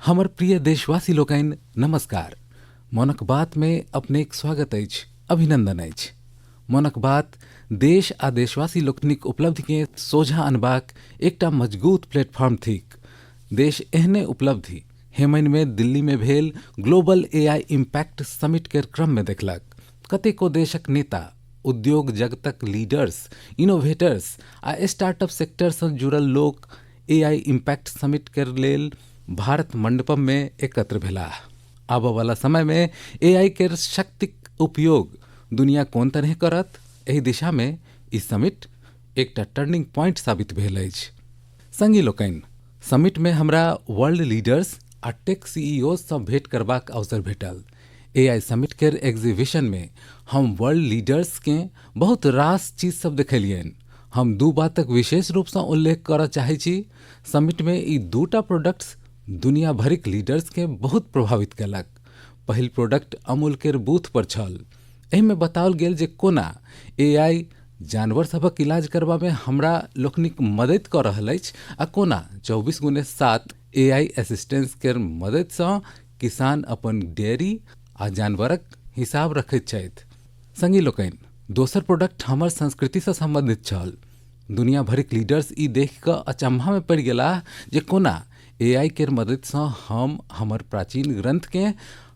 हमर प्रिय देशवासी लोकनि नमस्कार। मोनक बात में अपनेक स्वागत अछि, अभिनंदन अछि। मोनक बात देश आ देशवासी लोकनिक उपलब्धि के सोझा अनबाक एकटा मजबूत प्लेटफॉर्म थिक। देश एहने उपलब्धि हेमनि में दिल्ली में भेल ग्लोबल एआई इम्पैक्ट समिट के क्रम में देखलक। कतेको देशक नेता, उद्योग जगतक लीडर्स, इनोवेटर्स आ स्टार्टअप सेक्टर से जुड़ल लोक एआई इम्पैक्ट समिट के लेल भारत मंडपम में एकत्र भेलाह। आबऽ वाला समय में एआई के शक्तिक उपयोग दुनिया कोन तरह करत, एहि दिशा में ई समिट एकटा टर्निंग पॉइंट साबित भेल अछि। संगी लोकनि, समिट में हमरा वर्ल्ड लीडर्स आ टेक सीईओ सब भेंट करबाक अवसर भेटल। एआई समिट केर एग्जीबिशन में हम वर्ल्ड लीडर्स के बहुत रास चीज सब देखलियन। हम दू बातक विशेष रूप से उल्लेख करऽ चाहै छी। समिट में ई दूटा प्रोडक्ट्स दुनिया भरिक लीडर्स के बहुत प्रभावित कयलक। पहिल प्रोडक्ट अमूल केर बूथ पर छल। एहि में बताओल गेल जे कोना एआई जानवर सभक इलाज करबा में हमरा लोकनिक मदद कऽ रहल अछि आ कोना 24x7 एआई असिस्टेंस केर मदद सँ किसान अपन डेयरी आ जानवरक हिसाब रखैत छथि। संगी लोकनि, दोसर प्रोडक्ट हमर संस्कृति से संबंधित छल। दुनिया भरिक लीडर्स ई देख कऽ अचंभा में पड़ि गेलाह जे कोना एआई केर मदद सँ हम हमर प्राचीन ग्रंथ के,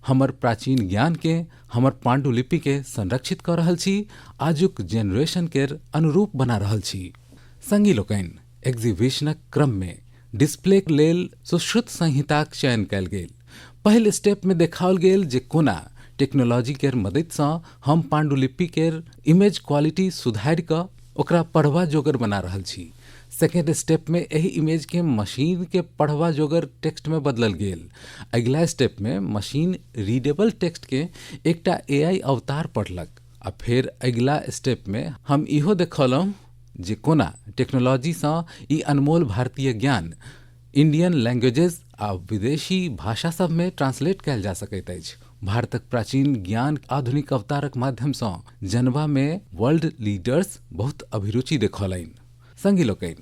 हमर प्राचीन ज्ञान के, हमर पांडुलिपि के संरक्षित कऽ रहल छी, आजुक जेनरेशन केर अनुरूप बना रहल छी। संगी लोकनि, एग्जीबिशनक क्रम में डिस्प्ले लेल सुश्रुत संहिताक चयन कयल गेल। पहिल स्टेप में देखाओल गेल जे कोना टेक्नोलॉजी केर मदद सँ हम पांडुलिपि केर इमेज क्वालिटी सुधारि कऽ ओकरा पढ़वा जोगर बना रहल छी। सेकेंड स्टेप में एही इमेज के मशीन के पढ़वा जोगर टेक्स्ट में बदलल गेल। अगला स्टेप में मशीन रीडेबल टेक्स्ट के एकटा एआई अवतार पढ़लक। आ फिर अगला स्टेप में हम इहो देखौलहुँ जे कोना टेक्नोलॉजी सँ ई अनमोल भारतीय ज्ञान इंडियन लैंग्वेजेस आ विदेशी भाषा सब में ट्रांसलेट कयल जा सकैत अछि। भारतक प्राचीन ज्ञान आधुनिक अवतारक माध्यम सँ जनबा में वर्ल्ड लीडर्स बहुत अभिरुचि देखौलनि। संगी लोकनि,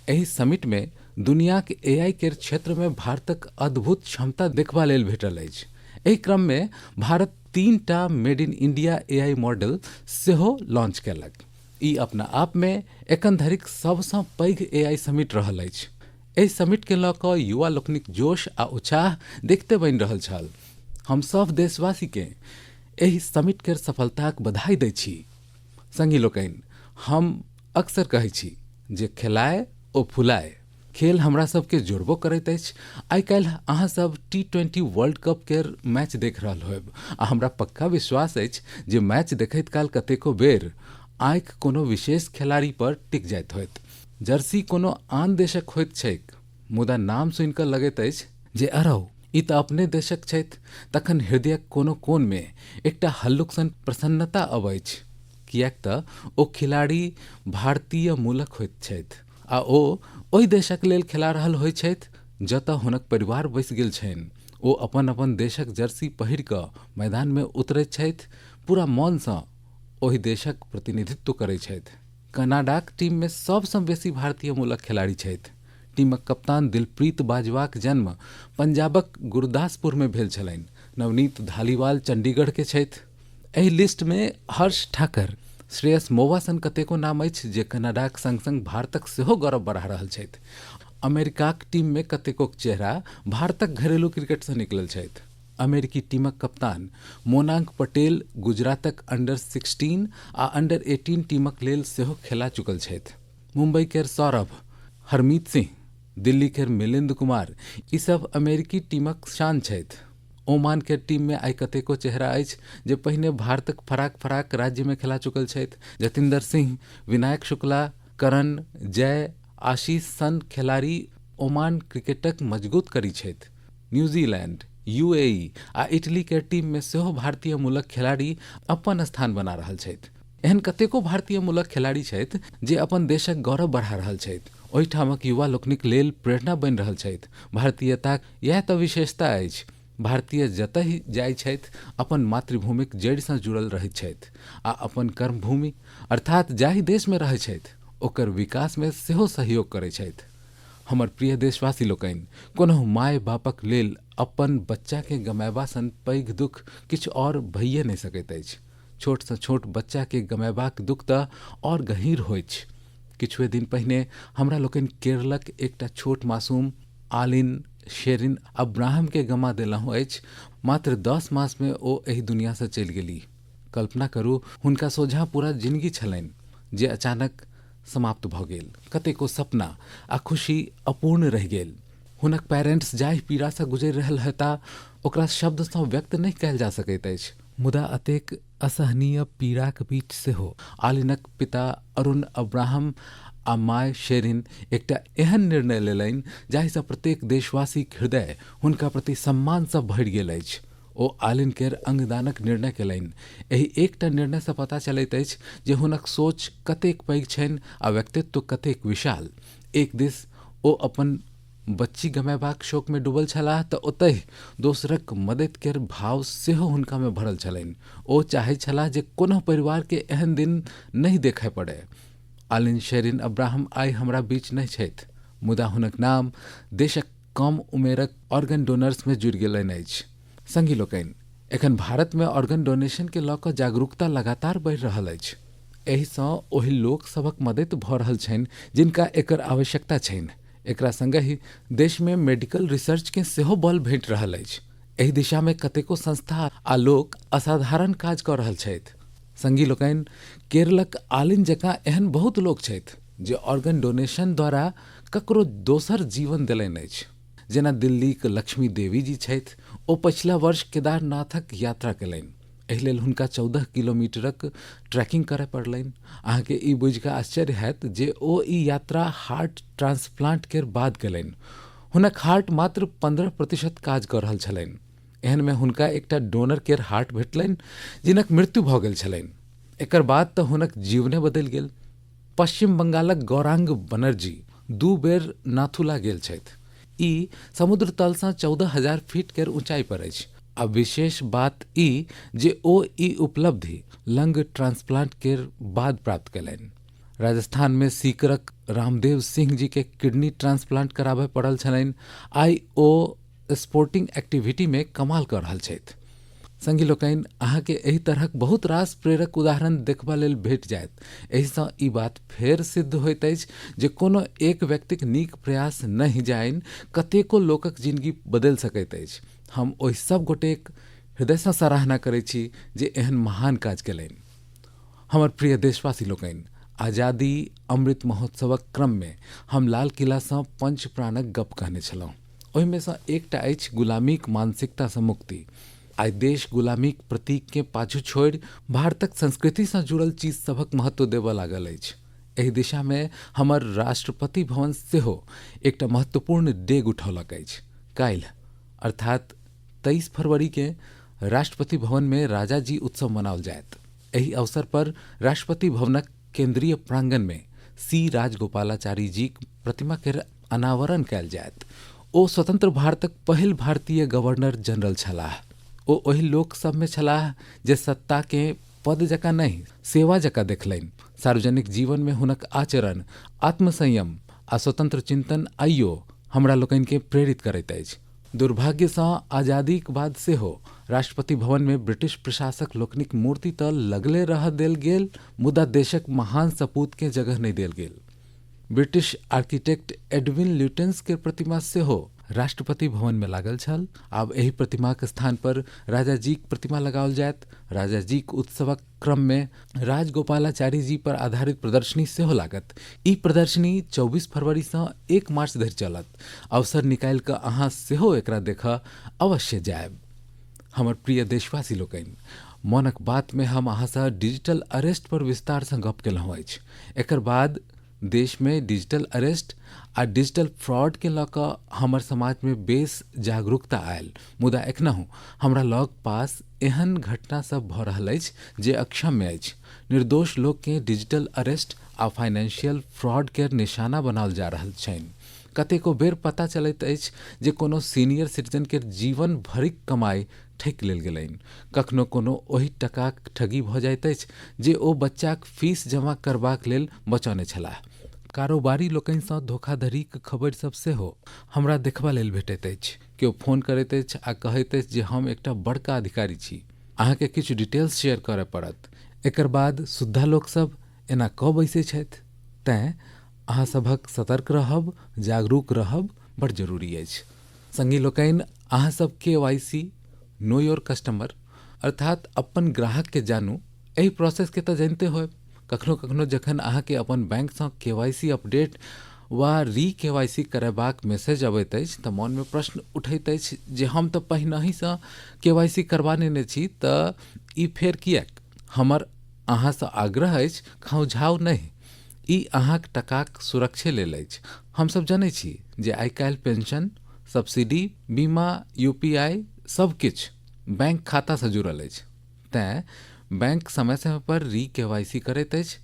एहि समिट में दुनिया के एआई केर क्षेत्र में भारतक अद्भुत क्षमता देखबा लेल भेटल अछि। एहि क्रम में भारत 3टा made in India AI model सेहो लॉन्च कयलक। ई अपना आप में एखन धरिक सबसँ पैघ एआई समिट रहल अछि। एहि समिट के लऽ कऽ युवा लोकनिक जोश आ उत्साह देखते बनि रहल छल। हम सब देशवासी के एहि समिट केर सफलताक बधाई दै छी। संगी लोकनि, हम अक्सर कहै छी जे खेलाए ओ फुलाए, खेल हमरा सबके जोड़बो करैत अछि। आइ काल्हि अहाँ सब T20 वर्ल्ड कप केर मैच देख रहल होयब आ हमरा पक्का विश्वास अछि जे मैच देखैत काल कतेको बेर आँखि कोनो विशेष खिलाड़ी पर टिक जाइत होयत। जर्सी कोनो आन देशक होइत छैक, मुदा नाम सुनि कऽ लगैत अछि जे अरौ ई तऽ अपने देशक छथि। तखन हृदयक कोनो कोन में एकटा हल्लुक सन प्रसन्नता अबै अछि, किएक तऽ ओ खिलाड़ी भारतीय मूलक होइत छथि आ ओ ओहि देशक लेल खेला रहल होइत छथि जतऽ हुनक परिवार बसि गेल छनि। ओ अपन अपन देशक जर्सी पहिर कऽ मैदान में उतरैत छथि, पूरा मन सँ ओहि देशक प्रतिनिधित्व करैत छथि। कनाडाक टीम में सबसँ बेसी भारतीय मूलक खिलाड़ी छथि। टीमक कप्तान दिलप्रीत बाजवाक जन्म पंजाबक गुरदासपुर में भेल छलनि। नवनीत धालीवाल चंडीगढ़ के छथि। एहि लिस्ट में हर्ष ठाकर, श्रेयस मोवा सन कतेको नाम अछि जे कनाडाक संग संग भारतक सेहो गौरव बढ़ा रहल छथि। अमेरिकाक टीम में कतेको चेहरा भारतक घरेलू क्रिकेट से निकलल छथि। अमेरिकी टीमक कप्तान मोनांक पटेल गुजरातक अंडर-16 आ अंडर-18 टीमक लेल सेहो खेला चुकल छथि। मुंबई केर सौरभ, हरमीत सिंह, दिल्ली केर मिलिंद कुमार ई सब अमेरिकी टीमक शान छथि। ओमान के टीम में आई कतेको चेहरा अछि जे पहिने भारतक फराक फराक राज्य में खेला चुकल छथि। जतिंदर सिंह, विनायक शुक्ला, करण, जय, आशीष सन खिलाड़ी ओमान क्रिकेटक मजबूत करी छथि। न्यूजीलैंड, यूएई आ इटली के टीम में सेहो भारतीय मूलक खिलाड़ी अपन स्थान बना रहल छथि। एहन कतेको भारतीय मूलक खिलाड़ी छथि जे अपन देशक गौरव बढ़ा रहल छथि, ओहिठामक युवा लोकनिक लेल प्रेरणा बनि रहल छथि। भारतीयताक इएह तऽ विशेषता अछि। भारतीय जतहि जाइत छथि अपन मातृभूमिक जड़ि सँ जुड़ल रहैत छथि आ अपन कर्मभूमि अर्थात जाहि देश में रहैत छथि ओकर विकास में सेहो सहयोग करैत छथि। हमर प्रिय देशवासी लोकनि, कोनो माय बापक लेल अपन बच्चा के गमायबा सन पैघ दुख किछु और भइए नहि सकैत अछि। छोट सँ छोट बच्चा के गमायबाक दुख तऽ और गहींर होइत छै। किछुए दिन पहिने हमरा लोकनि केरलक एकटा छोट मासूम आलिन शेरिन अब्राहम के गमा देलहुँ अछि। मात्र 10 मास में ओ एहि दुनिया से चलि गेली। कल्पना करू, हुनका सोझा पूरा जिंदगी छलनि जे अचानक समाप्त भऽ गेल। कतेको सपना आ खुशी अपूर्ण रहि गेल। हुनक पेरेंट्स जाहि पीड़ा सँ गुजरि रहल हेताह ओकरा शब्द सँ व्यक्त नहि कयल जा सकैत अछि। मुदा अतेक असहनीय पीड़ाक बीच सेहो आलिनक पिता अरुण अब्राहम आ माय शेरिन एकटा एहन निर्णय लेलनि जाहिसँ प्रत्येक देशवासीक हृदय हुनका प्रति सम्मान सँ भरि गेल अछि। ओ आलिन केर अंगदानक निर्णय केलनि। एहि एकटा निर्णय सँ पता चलैत अछि जे हुनक सोच कतेक पैघ छनि आ व्यक्तित्व कतेक विशाल। एक दिस ओ अपन बच्ची गमायबाक शोक में डूबल छलाह तऽ ओतहि दोसरक मदद केर भाव सेहो हुनका में भरल छलनि। ओ चाहैत छलाह जे कोनो परिवार के एहन दिन नहि देखय पड़य। आलिन शेरिन अब्राहम आइ हमरा बीच नहि छथि, मुदा हुनक नाम देशक कम उमेरक ऑर्गन डोनर्स में जुड़ि गेलनि अछि। संगी लोकनि, एखन भारत में ऑर्गन डोनेशन के लऽ कऽ जागरूकता लगातार बढ़ि रहल अछि। एहिसँ ओहि लोक सभक मदद भऽ रहल छनि जिनका एकर आवश्यकता छनि। एकरा संगहि देश में मेडिकल रिसर्च के सेहो बल भेट रहल अछि। एहि दिशा में कतेको संस्था आ लोक असाधारण काज कऽ रहल छथि। संगी लोकनि, केरलक आलिन जकाँ एहन बहुत लोक छथि जे ऑर्गन डोनेशन द्वारा ककरो दोसर जीवन देलनि अछि। जेना दिल्लीक लक्ष्मी देवी जी छथि। ओ पछिला वर्ष केदारनाथक यात्रा केलनि। एहि लेल हुनका 14 किलोमीटरक ट्रैकिंग करय पड़लनि। अहाँके ई बुझि कऽ आश्चर्य हैत जे ओ ई यात्रा हार्ट ट्रांसप्लांट केर बाद केलनि। हुनक हार्ट मात्र 15% काज कऽ रहल छलनि। एहन में हुनका एकटा डोनर केर हार्ट भेटलनि जिनक मृत्यु भऽ गेल छलनि। एकर बाद तऽ हुनक जीवने बदलि गेल। पश्चिम बंगालक गौरांग बनर्जी 2 बेर नाथुला गेल छथि। ई समुद्र तल सँ 14,000 फीट केर ऊंचाई पर अछि। आ विशेष बात ई जे ओ ई उपलब्धि लंग ट्रांसप्लांट केर बाद प्राप्त कयलनि। राजस्थान में सीकरक रामदेव सिंह जी के किडनी ट्रांसप्लांट कराबय पड़ल छलनि। आइ ओ स्पोर्टिंग एक्टिविटी में कमाल कऽ रहल छथि। संगी लोकनि, अहाँके एहि तरहक बहुत रास प्रेरक उदाहरण देखबा लेल भेट जायत। एहिसँ ई बात फेर सिद्ध होइत अछि जे कोनो एक व्यक्तिक नीक प्रयास नहि जानि कतेको लोकक जिंदगी बदलि सकैत अछि। हम ओहि सब गोटेक हृदय सँ सराहना करैत छी जे एहन महान काज केलनि। हमर प्रिय देशवासी लोकनि, आजादी अमृत महोत्सवक क्रम में हम लाल किला सँ पंच प्राणक गप कहने छलहुँ। ओहिमे सँ एकटा अछि गुलामीक मानसिकता सँ मुक्ति। आइ देश गुलामीक प्रतीक के पाछू छोड़ि भारतक संस्कृति सँ जुड़ल चीज सभक महत्व देबऽ लागल अछि। एहि दिशा में हमर राष्ट्रपति भवन सेहो एकटा महत्वपूर्ण डेग उठौलक अछि। काल्हि अर्थात 23 फरवरी के राष्ट्रपति भवन में राजा जी उत्सव मनाओल जायत। एहि अवसर पर राष्ट्रपति भवनक केंद्रीय प्रांगण में सी राजगोपालाचारी जी प्रतिमा के अनावरण कयल जायत। ओ स्वतंत्र भारतक पहिल भारतीय गवर्नर जनरल छलाह। ओ ओहि लोक सब में छलाह जे सत्ता के पद जकाँ नहीं सेवा जकाँ देखलनि। सार्वजनिक जीवन में हुनक आचरण, आत्मसंयम आ स्वतंत्र चिंतन आइयो हमरा लोकनि के प्रेरित करैत अछि। दुर्भाग्य सँ आजादीक बाद सेहो राष्ट्रपति भवन में ब्रिटिश प्रशासक लोकनिक मूर्ति तऽ लगले रह देल गेल, मुदा देशक महान सपूत के जगह नहीं देल गेल। ब्रिटिश आर्किटेक्ट एडविन ल्यूटेंस के प्रतिमा सेहो राष्ट्रपति भवन में लागल छल। आब एहि प्रतिमाक स्थान पर राजा जीक प्रतिमा लगाओल जायत। राजा जीक उत्सवक क्रम में राजगोपालाचारी जी पर आधारित प्रदर्शनी सेहो लागत। ई प्रदर्शनी 24 फरवरी सँ 1 मार्च धरि चलत। अवसर निकालि कऽ अहाँ सेहो एकरा देखऽ अवश्य जायब। हमर प्रिय देशवासी लोकनि, मोनक बात में हम अहाँ सँ डिजिटल अरेस्ट पर विस्तार सँ गप केलहुँ अछि। एकर बाद देश में डिजिटल अरेस्ट आ डिजिटल फ्रॉड के लऽ कऽ हमर समाज में बेस जागरूकता आयल। मुदा एखनहु हमरा लग पास एहन घटना सब भऽ रहल अछि जे अक्षम्य अछि। निर्दोष लोक के डिजिटल अरेस्ट आ फाइनेंशियल फ्रॉड के निशाना बनाओल जा रहल छनि। कतेको बेर पता चलैत अछि जे कोनो सीनियर सिटीजन के जीवन भरिक कमाई ठकि लेल गेलनि। कखनो कोनो ओहि टकाक ठगी भऽ जाइत अछि जे ओ बच्चाक फीस जमा करबाक लेल बचौने छलाह। कारोबारी लोकनिसँ धोखाधड़ीक खबर सब सेहो हमरा देखबा लेल भेटैत अछि। केओ फोन करैत अछि आ कहैत अछि जे हम एकटा बड़का अधिकारी छी, अहाँके किछु डिटेल्स शेयर करय पड़त। एकर बाद सुद्धा लोकसभ एना कऽ बैसै छथि। तेँ अहाँ सभक सतर्क रहब, जागरूक रहब बड़ जरूरी अछि। संगी लोकनि, अहाँ सब KYC नो योर कस्टमर अर्थात अपन ग्राहकके जानू, एहि प्रोसेसके तऽ जानिते होयब। कखनो जखन अहाँके अपन बैंकसँ KYC अपडेट वा KYC करेबाक मैसेज अबैत अछि तऽ मोनमे प्रश्न उठैत अछि जे हम तऽ पहिनहिसँ KYC करबा लेने छी, तऽ ई फेर किएक? हमर अहाँसँ आग्रह अछि, खौझाउ नहि। ई अहाँक टकाक सुरक्षे लेल अछि। हमसभ जनै छी जे आइ काल्हि पेंशन, सब्सिडी, बीमा, UPI सब किछु बैंक खातासँ जुड़ल अछि। तेँ बैंक समय समय पर KYC करैत अछि,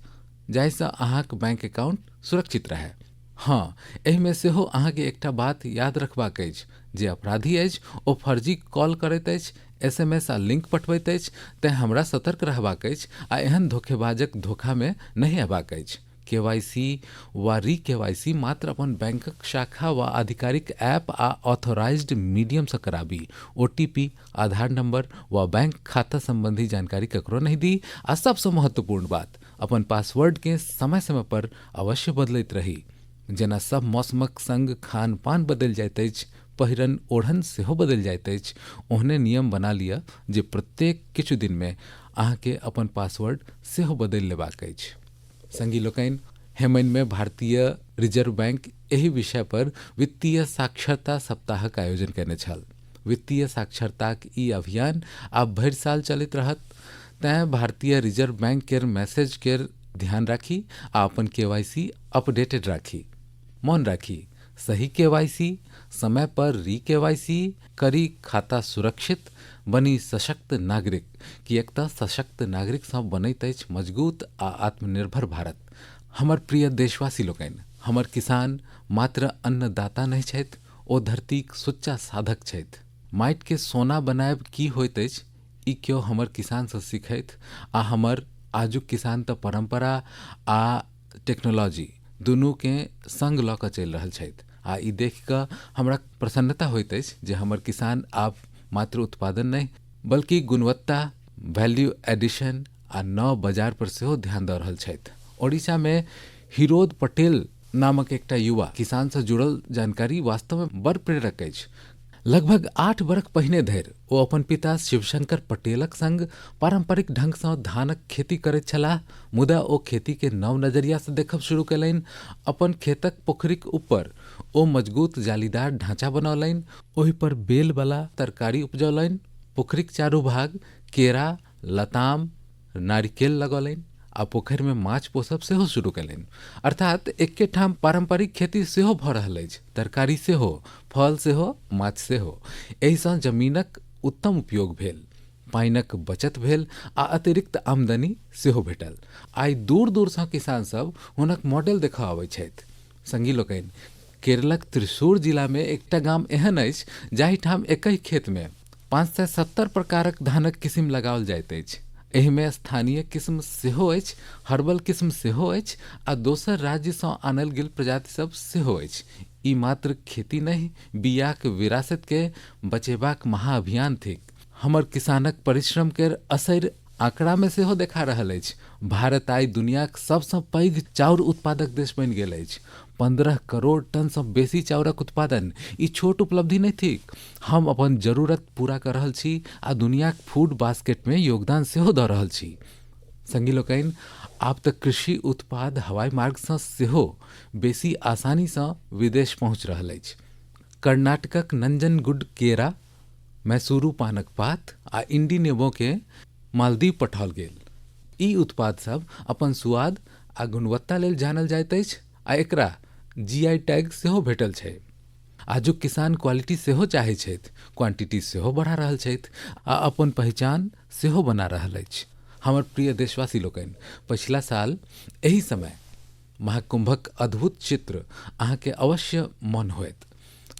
जाहिसँ अहाँक बैंक अकाउंट सुरक्षित रहै। हाँ, एहिमे सेहो अहाँके एकटा बात याद रखबाक अछि जे अपराधी अछि ओ फर्जी कॉल करैत अछि, SMS आ लिंक पठबैत अछि। तेँ हमरा सतर्क रहबाक अछि आ एहन धोखेबाजक धोखामे नहीं अयबाक अछि। KYC वा KYC मात्र अपन बैंकक शाखा वा आधिकारिक ऐप आ ऑथोराइज्ड मीडियमसँ कराबी। OTP, आधार नंबर वा बैंक खाता संबंधी जानकारी ककरो नहीं दी। आ सबसँ महत्वपूर्ण बात, अपन पासवर्डके समय समय पर अवश्य बदलैत रही। जेना सब मौसमक संग खान पान बदलि जाइत अछि, पहिरन ओढ़न सेहो बदलि जाइत अछि, ओहने नियम बना लिअ जे प्रत्येक किछु दिनमे अहाँके अपन पासवर्ड सेहो बदलि लेबाक अछि। संगी लोकनि, हेमनिमे भारतीय रिजर्व बैंक एहि विषय पर वित्तीय साक्षरता सप्ताहक आयोजन कयने छल। वित्तीय साक्षरताक ई अभियान आब भरि साल चलैत रहत। तेँ भारतीय रिजर्व बैंक केर मैसेज केर ध्यान राखी आ अपन KYC अपडेटेड राखी। मोन राखी, सही KYC, समय पर KYC करी, खाता सुरक्षित बनी सशक्त नागरिक। किएक तऽ सशक्त नागरिकसँ बनैत अछि मजबूत आ आत्मनिर्भर भारत। हमर प्रिय देशवासी लोकनि, हमर किसान मात्र अन्नदाता नहीं छथि, ओ धरतीक सुच्चा साधक छथि। माटिके सोना बनायब की होइत अछि, ई केओ हमर किसानसँ सीखैत। आ हमर आजुक किसान तऽ परंपरा आ टेक्नोलॉजी दुनूके संग लऽ कऽ चलि रहल छथि। आ ई देखि कऽ हमरा प्रसन्नता होइत अछि जे हमर किसान आब मात्र उत्पादन नहीं बल्कि गुणवत्ता, वैल्यू एडिशन आ नव बाजार पर सेहो ध्यान दऽ रहल छथि। ओडिशा में हिरोद पटेल नामक एकटा युवा किसानसँ जुड़ल जानकारी वास्तवमे बड़ प्रेरक अछि। लगभग 8 बरख पहिने धरि ओ अपन पिता शिवशंकर पटेलक संग पारंपरिक ढंगसँ धानक खेती करैत छलाह। मुदा ओ खेतीके नव नजरियासँ देखब शुरू कयलनि। अपन खेतक पोखरिक ऊपर ओ मजबूत जालीदार ढांचा बनौलनि, ओहि पर बेलवला तरकारी उपजौलनि। पोखरिक चारू भाग केरा, लताम, नारिकेल लगौलनि आ पोखरिमे माछ पोसब सेहो शुरू कयलनि। अर्थात एके ठाम पारंपरिक खेती सेहो भऽ रहल अछि, तरकारी सेहो, फल सेहो, माछ सेहो। एहिसँ जमीनक उत्तम उपयोग भेल, पानिक बचत भेल आ अतिरिक्त आमदनी सेहो भेटल। आइ दूर दूरसँ किसान सब हुनक मॉडल देखऽ अबैत छथि। संगी लोकनि, केरलक त्रिशूर जिलामे एकटा गाम एहन अछि जाहिठाम एकहि खेतमे 570 प्रकारक धानक किसिम लगाओल जाइत अछि। एहिमे स्थानीय किस्म सेहो अछि, हर्बल किस्म सेहो अछि आ दोसर राज्यसँ आनल गेल प्रजाति सब सेहो अछि। ई मात्र खेती नहीं, बियाक विरासतके बचेबाक महाअभियान थिक। हमर किसानक परिश्रम केर असरि आंकड़ामे सेहो देखा रहल अछि। भारत आइ दुनियाक सबसँ पैघ चाउर उत्पादक देश बनि गेल अछि। 15 करोड़ टनसँ बेसी चाउरक उत्पादन ई छोट उपलब्धि नहीं थिक। हम अपन जरूरत पूरा कर रहल छी आ दुनियाक फूड बास्केटमे योगदान सेहो दऽ रहल छी। संगी लोकनि, आब तऽ कृषि उत्पाद हवाई मार्गसँ सेहो बेसी आसानीसँ विदेश पहुँच रहल अछि। कर्नाटकक नंजनगुड केरा, मैसूरू पानक पात आ इंडी नेबोके मालदीव पठाओल गेल। ई उत्पाद सब अपन स्वाद आ गुणवत्ता लेल जानल जाइत अछि आ एकरा GI टैग सेहो भेटल छै। आजुक किसान क्वालिटी सेहो चाहै छथि, क्वांटिटी सेहो बढ़ा रहल छथि आ अपन पहचान सेहो बना रहल अछि। हमर प्रिय देशवासी लोकनि, पछिला साल एही समय महाकुंभक अद्भुत चित्र अहाँके अवश्य मन होयत।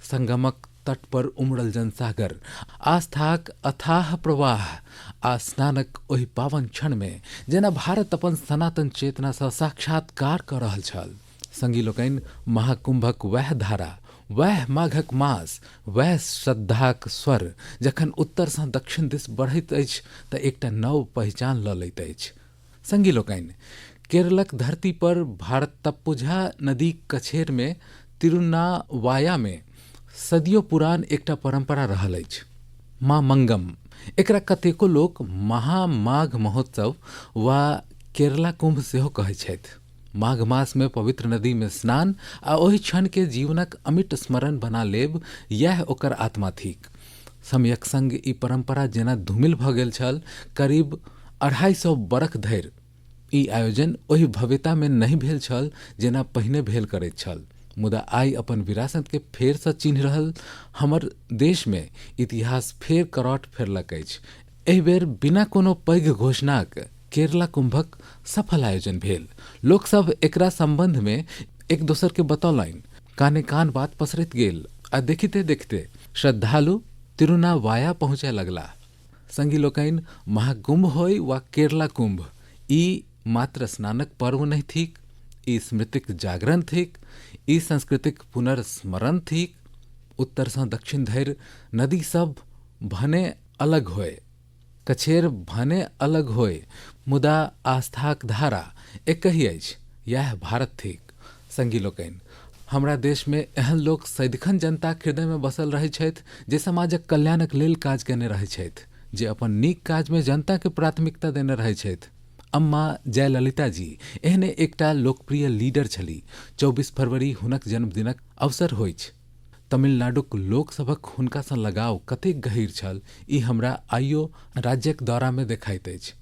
संगमक तट पर उमड़ल जनसागर, आस्थाक अथाह प्रवाह आ स्नानक ओहि पावन क्षणमे जेना भारत अपन सनातन चेतनासँ साक्षात्कार कऽ रहल छल। संगी लोकनि, महाकुंभक वह धारा, वह माघक मास, वह श्रद्धाक स्वर जखन उत्तर सँ दक्षिण दिस बढ़ैत अछि तऽ एकटा नव पहचान लऽ लैत अछि। संगी लोकनि, केरलक धरती पर भारतपुझा नदीक कछेर में तिरुनावाया में सदियों पुरान एकटा परंपरा रहल अछि, माँ मंगम। एकरा कतेको लोक महामाघ महोत्सव वा केरला कुंभ सेहो कहै छथि। माघ मास में पवित्र नदी में स्नान आ ओहि क्षण के जीवनक अमिट स्मरण बना लेब, यह ओकर आत्मा थिक। समयक संग ई परंपरा जेना धूमिल भऽ गेल छल। करीब 250 बरख धरि ई आयोजन ओहि भव्यता में नहीं भेल छल जेना पहिने भेल करैत छल। मुदा आइ अपन विरासत के फेर सँ चिन्ह रहल हमर देश में इतिहास फेर करौट फेरलक अछि। एहि बेर बिना कोनो पैघ घोषणाक केरला कुंभक सफल आयोजन भेल। लोक सब एकरा संबंध में एक दोसर के बतौलनि, काने कान बात पसरैत गेल आ देखिते देखिते श्रद्धालु तिरुनावाया पहुँचे लगला। संगी लोकनि, महाकुंभ होय वा केरला कुंभ, ई मात्र स्नानक पर्व नहीं थिक, ई स्मृतिक जागरण थिक, ई संस्कृतिक पुनर्स्मरण थिक। उत्तर सँ दक्षिण धरि नदी सब भने अलग होय, कछेर भने अलग होय, मुदा आस्थाक धारा एकहि अछि, यह भारत थिक। संगी लोकनि, हमरा देश में एहन लोक सदिखन जनताक हृदय में बसल रहै छथि जे समाजक कल्याणक लेल काज केने रहै छथि, जे अपन नीक काज में जनता के प्राथमिकता देने रहै छथि। अम्मा जयललिता जी एहने एकटा लोकप्रिय लीडर छली। 24 फरवरी हुनक जन्मदिनक अवसर होइछ। तमिलनाडुक लोकसभक हुनका सँ लगाव कतेक गहीर छल, ई हमरा आइयो राज्यक दौरा में देखाइत अछि।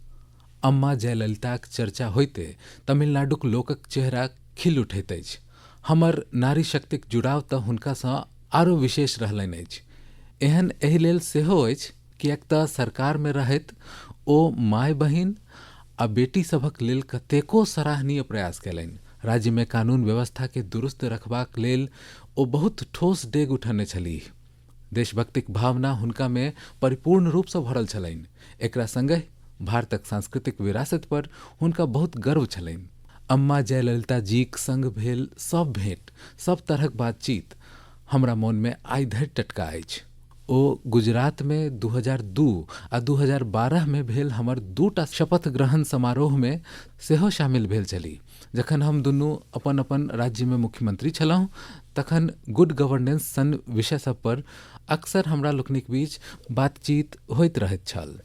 अम्मा जयललिताक चर्चा होइते तमिलनाडुक लोकक चेहरा खिल उठैत अछि। हमर नारी शक्तिक जुड़ाव तऽ हुनका सँ आरो विशेष रहलनि अछि। एहन एहि लेल सेहो अछि किएक तऽ सरकार में रहैत ओ माय बहिन आ बेटी सभक लेल कतेको सराहनीय प्रयास कयलनि। राज्य में कानून व्यवस्था के दुरुस्त रखबाक लेल ओ बहुत ठोस डेग उठेने छलीह। देशभक्तिक भावना हुनका में परिपूर्ण रूप सँ भरल छलनि। एकरा संगहि भारतक सांस्कृतिक विरासत पर हुनका बहुत गर्व छलनि। अम्मा जयललिता जीक संग भेल सब भेंट, सब तरहक बातचीत हमरा मोन में आइ धरि टटका अछि। ओ गुजरात में 2002 आ 2012 में भेल हमर 2टा शपथ ग्रहण समारोह में सेहो शामिल भेल छली। जखन हम दुनू अपन अपन राज्य में मुख्यमंत्री छलहुँ तखन गुड गवर्नेंस सन विषय सब पर अक्सर हमरा लोकनिक बीच बातचीत होइत रहैत छल।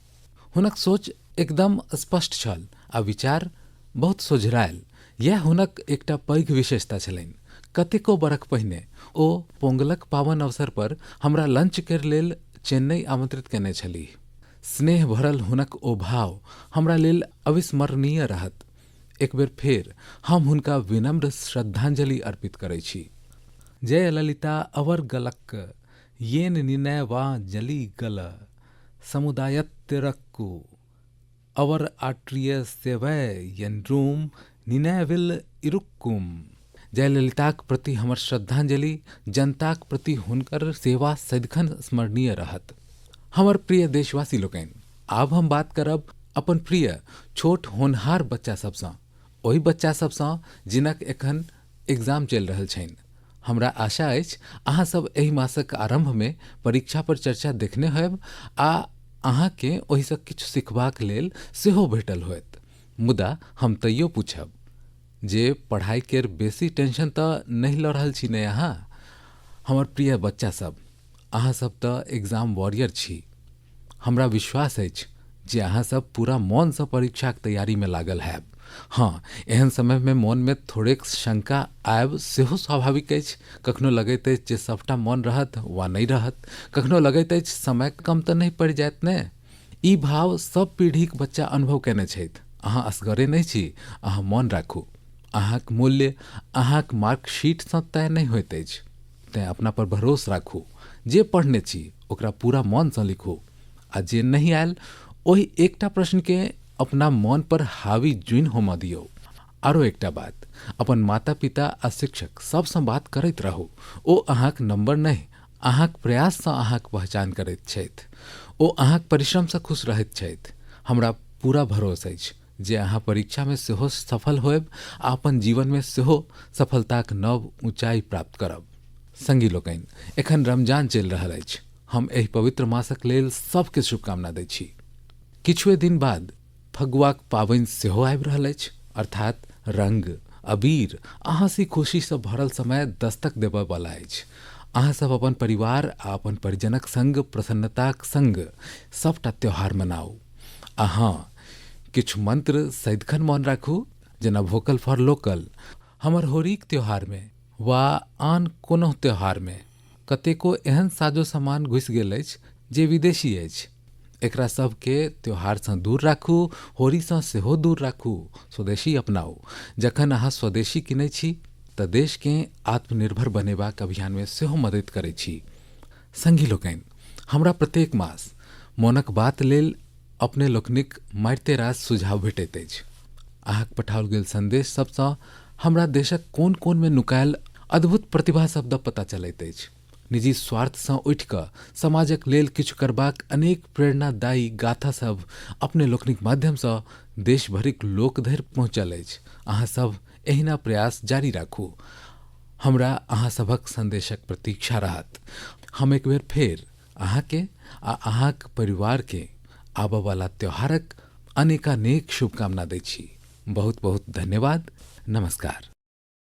हुनक सोच एकदम स्पष्ट छल आ विचार बहुत सोझरायल। यह हुनक एकटा पैघ विशेषता छलनि। कतेको बरख पहिने ओ पोंगलक पावन अवसर पर हमरा लंच केर लेल चेन्नई आमंत्रित केने छलीह। स्नेह भरल हुनक ओ भाव हमरा लेल अविस्मरणीय रहत। एक बेर फेर हम हुनका विनम्र श्रद्धांजलि अर्पित करै छी। जयललिता अवर गलक येन निनय वा जली गल समुदायत्तिरक्कु अवर आट्रिय सेवय यनरूम निनयविल इरुक्कुम। जयललिताक प्रति हमर श्रद्धांजलि, जनताक प्रति हुनकर सेवा सदिखन स्मरणीय रहत। हमर प्रिय देशवासी लोकनि, आब हम बात करब अपन प्रिय छोट होनहार बच्चा सबसँ, ओहि बच्चा सबसँ जिनक एखन एग्जाम चलि रहल छनि। हमरा आशा अछि अहाँ सब एहि मासक आरंभ में परीक्षा पर चर्चा देखने होयब आ अहाँके ओहिसँ किछु सिखबाक लेल सेहो भेटल होयत। मुदा हम तैयो पूछब जे पढ़ाई केर बेसी टेंशन तऽ नहीं लऽ रहल छी ने अहाँ? हमर प्रिय बच्चा सब, अहाँ सब तऽ एग्जाम वॉरियर छी। हमरा विश्वास अछि जे अहाँ सब पूरा मन सँ परीक्षाक तैयारी में लागल हैब। हाँ, एहन समय में मन में थोड़ेक शंका आयब सेहो स्वाभाविक अछि। कखनो लगैत अछि जे सबटा मन रहत वा नहीं रहत, कखनो लगैत अछि समय कम तऽ नहीं पड़ि जायत ने। ई भाव सब पीढ़ीक बच्चा अनुभव केने छथि। अहाँ असगरे नहीं छी, अहाँ मन राखू। अहाँक मूल्य अहाँक मार्कशीट सँ तय नहीं होइत अछि, तेँ अपना पर भरोस राखू। जे पढ़ने छी ओकरा पूरा मन सँ लिखू आ जे नहीं आयल ओहि एकटा प्रश्न के अपना मन पर हावी जुइन होमय दियौ। आरो एकटा बात, अपन माता पिता आ शिक्षक सबसँ बात करैत रहू। ओ अहाँक नंबर नहीं, अहाँक प्रयास सँ अहाँक पहचान करैत छथि। ओ अहाँक परिश्रम सँ खुश रहैत छथि। हमरा पूरा भरोस अछि जे अहाँ परीक्षा में सेहो सफल होएब आ अपन जीवन में सेहो सफलताक नव ऊंचाई प्राप्त करब। संगी लोकनि, एखन रमजान चलि रहल अछि। हम एहि पवित्र मासक लेल सबके शुभकामना दै छी। किछुए दिन बाद फगुआक पाबनि सेहो आबि रहल अछि, अर्थात रंग, अबीर आ हंसी खुशी से भरल समय दस्तक देबय वाला अछि। अहाँ सब अपन परिवार आ अपन परिजनक संग प्रसन्नताक संग सबटा त्योहार मनाउ। अहाँ किछु मंत्र सदिखन मोन राखू, जेना वोकल फॉर लोकल। हमर होरीक त्योहार में वा आन कोनो त्योहार में कतेको एहन साजो सामान घुसि गेल अछि जे विदेशी अछि। एकरा सबके त्योहारसँ दूर राखू, होरीसँ सेहो दूर राखू, स्वदेशी अपनाऊ। जखन अहाँ स्वदेशी किनै छी तऽ देशकेँ आत्मनिर्भर बनेबाक अभियानमे सेहो मदद करै छी। संगी लोकनि, हमरा प्रत्येक मास मोनक बात लेल अपने लोकनिक मारिते रास सुझाव भेटैत अछि। अहाँक पठाओल गेल संदेश सबसँ हमरा देशक कोन कोनमे नुकायल अद्भुत प्रतिभा सब द पता चलैत अछि। निजी स्वार्थसँ उठि कऽ समाजक लेल किछु करबाक अनेक प्रेरणादायी गाथा सब अपने लोकनिक माध्यमसँ देश भरिक लोक धरि पहुँचल अछि। अहाँ सब एहिना प्रयास जारी राखू। हमरा अहाँ सभक संदेशक प्रतीक्षा रहत। हम एक बेर फेर अहाँके आ अहाँक परिवारके आबऽ वाला त्योहारक अनेकानेक शुभकामना दै छी। बहुत बहुत धन्यवाद। नमस्कार।